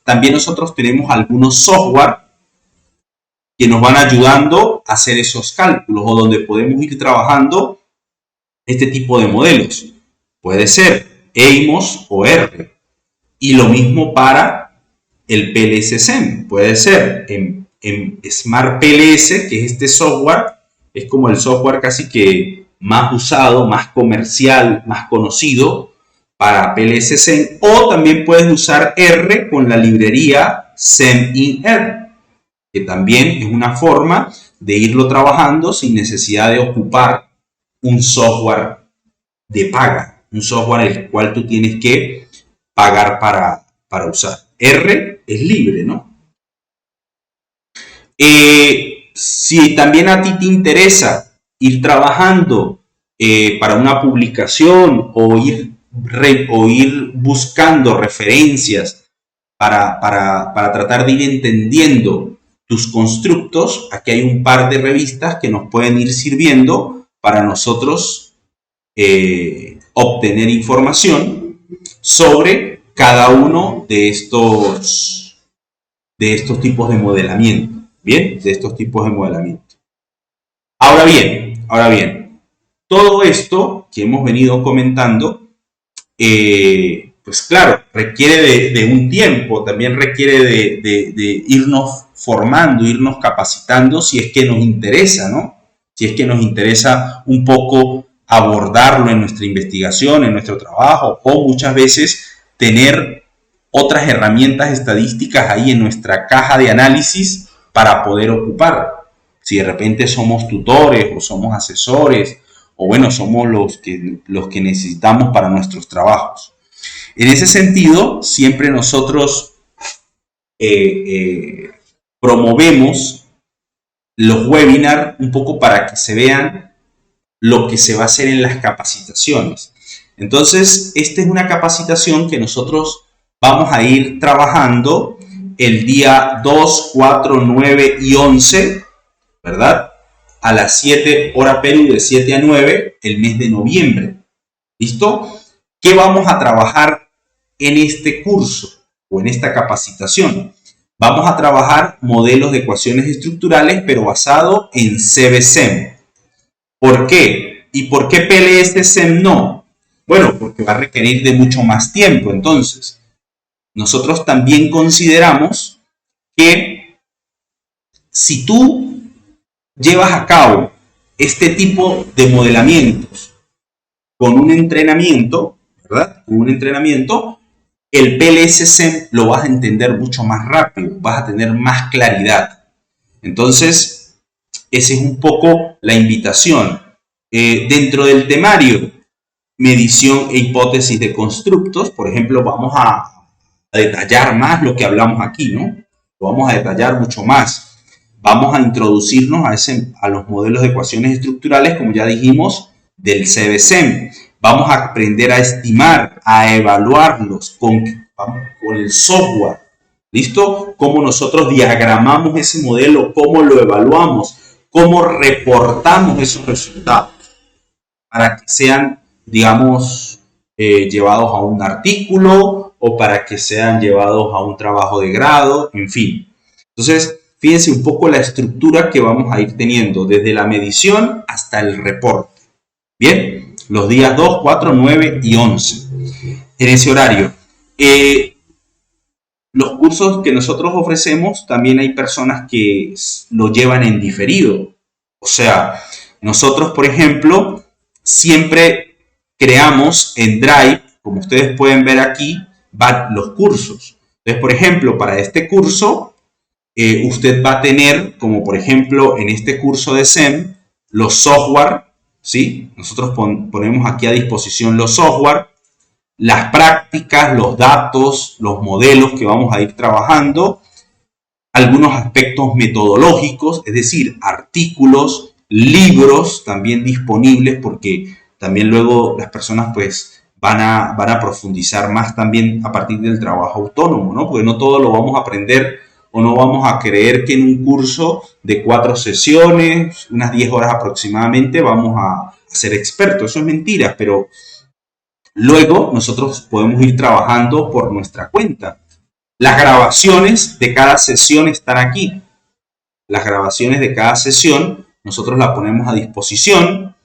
También nosotros tenemos algunos software que nos van ayudando a hacer esos cálculos o donde podemos ir trabajando este tipo de modelos. Puede ser EIMOS o R. Y lo mismo para el PLS-SEM. Puede ser en Smart PLS, que es este software, es como el software casi que más usado, más comercial, más conocido para PLS-SEM, o también puedes usar R con la librería SEM-IN-R, que también es una forma de irlo trabajando sin necesidad de ocupar un software de paga, un software el cual tú tienes que pagar para usar. R es libre, ¿no? Si también a ti te interesa ir trabajando para una publicación o ir buscando referencias para tratar de ir entendiendo tus constructos, aquí hay un par de revistas que nos pueden ir sirviendo para nosotros obtener información sobre cada uno de estos tipos de modelamiento. Bien, de estos tipos de modelamiento. Ahora bien, todo esto que hemos venido comentando, pues claro, requiere de un tiempo, también requiere de irnos formando, irnos capacitando si es que nos interesa, ¿no? Si es que nos interesa un poco abordarlo en nuestra investigación, en nuestro trabajo, o muchas veces tener otras herramientas estadísticas ahí en nuestra caja de análisis para poder ocupar. Si de repente somos tutores o somos asesores, o bueno, somos los que necesitamos para nuestros trabajos. En ese sentido, siempre nosotros promovemos los webinars un poco para que se vean lo que se va a hacer en las capacitaciones. Entonces, esta es una capacitación que nosotros vamos a ir trabajando el día 2, 4, 9 y 11, ¿verdad? A las 7 hora Perú, de 7 a 9, el mes de noviembre. ¿Listo? ¿Qué vamos a trabajar en este curso o en esta capacitación? Vamos a trabajar modelos de ecuaciones estructurales, pero basado en CB-SEM. ¿Por qué? ¿Y por qué PLS-SEM no? Bueno, porque va a requerir de mucho más tiempo. Entonces, nosotros también consideramos que si tú llevas a cabo este tipo de modelamientos con un entrenamiento, ¿verdad? Con un entrenamiento, el PLS-SEM lo vas a entender mucho más rápido, vas a tener más claridad. Entonces, esa es un poco la invitación. Dentro del temario, medición e hipótesis de constructos, por ejemplo, vamos a detallar más lo que hablamos aquí, ¿no? Lo vamos a detallar mucho más. Vamos a introducirnos a los modelos de ecuaciones estructurales, como ya dijimos, del CB-SEM. Vamos a aprender a estimar, a evaluarlos con el software. ¿Listo? Cómo nosotros diagramamos ese modelo, cómo lo evaluamos, cómo reportamos esos resultados para que sean, digamos, llevados a un artículo o para que sean llevados a un trabajo de grado, en fin. Entonces, fíjense un poco la estructura que vamos a ir teniendo, desde la medición hasta el reporte. Bien, los días 2, 4, 9 y 11. En ese horario. Los cursos que nosotros ofrecemos, también hay personas que lo llevan en diferido. O sea, nosotros, por ejemplo, siempre creamos en Drive, como ustedes pueden ver aquí, van los cursos. Entonces, por ejemplo, para este curso, usted va a tener, como por ejemplo en este curso de SEM, los software, ¿sí? Nosotros ponemos aquí a disposición los software, las prácticas, los datos, los modelos que vamos a ir trabajando, algunos aspectos metodológicos, es decir, artículos, libros también disponibles, porque también luego las personas pues van a profundizar más también a partir del trabajo autónomo, ¿no? Porque no todo lo vamos a aprender o no vamos a creer que en un curso de 4 sesiones, unas 10 horas aproximadamente, vamos a ser expertos. Eso es mentira, pero luego nosotros podemos ir trabajando por nuestra cuenta. Las grabaciones de cada sesión están aquí. Las grabaciones de cada sesión nosotros las ponemos a disposición.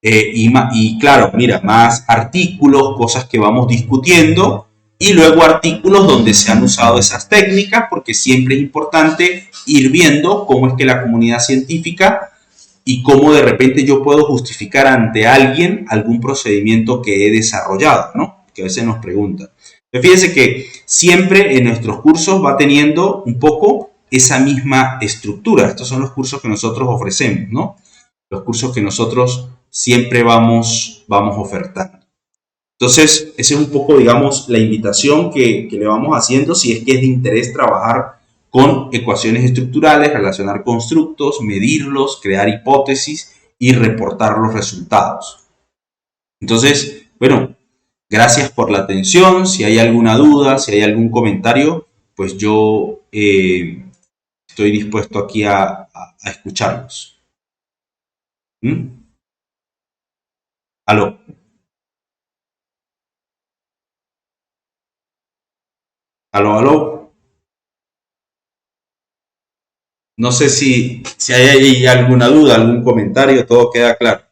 Y claro, mira, más artículos, cosas que vamos discutiendo, y luego artículos donde se han usado esas técnicas, porque siempre es importante ir viendo cómo es que la comunidad científica y cómo de repente yo puedo justificar ante alguien algún procedimiento que he desarrollado, ¿no? Que a veces nos preguntan. Pero fíjense que siempre en nuestros cursos va teniendo un poco esa misma estructura. Estos son los cursos que nosotros ofrecemos, ¿no? Los cursos que nosotros siempre vamos ofertando. Entonces, esa es un poco, digamos, la invitación que le vamos haciendo si es que es de interés trabajar con ecuaciones estructurales, relacionar constructos, medirlos, crear hipótesis y reportar los resultados. Entonces, bueno, gracias por la atención. Si hay alguna duda, si hay algún comentario, pues yo estoy dispuesto aquí a escucharlos. ¿Aló? ¿Aló, aló? No sé si hay alguna duda, algún comentario, todo queda claro.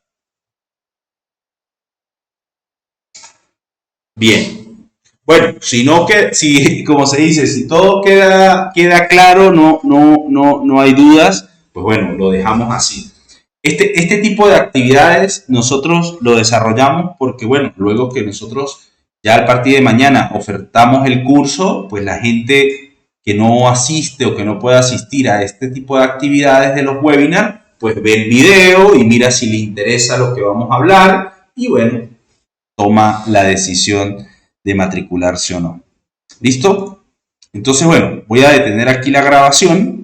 Bien. Bueno, si como se dice, si todo queda claro, no hay dudas, pues bueno, lo dejamos así. Este tipo de actividades nosotros lo desarrollamos porque, bueno, luego que nosotros ya a partir de mañana ofertamos el curso, pues la gente que no asiste o que no puede asistir a este tipo de actividades de los webinars, pues ve el video y mira si le interesa lo que vamos a hablar y, bueno, toma la decisión de matricularse o no. ¿Listo? Entonces, bueno, voy a detener aquí la grabación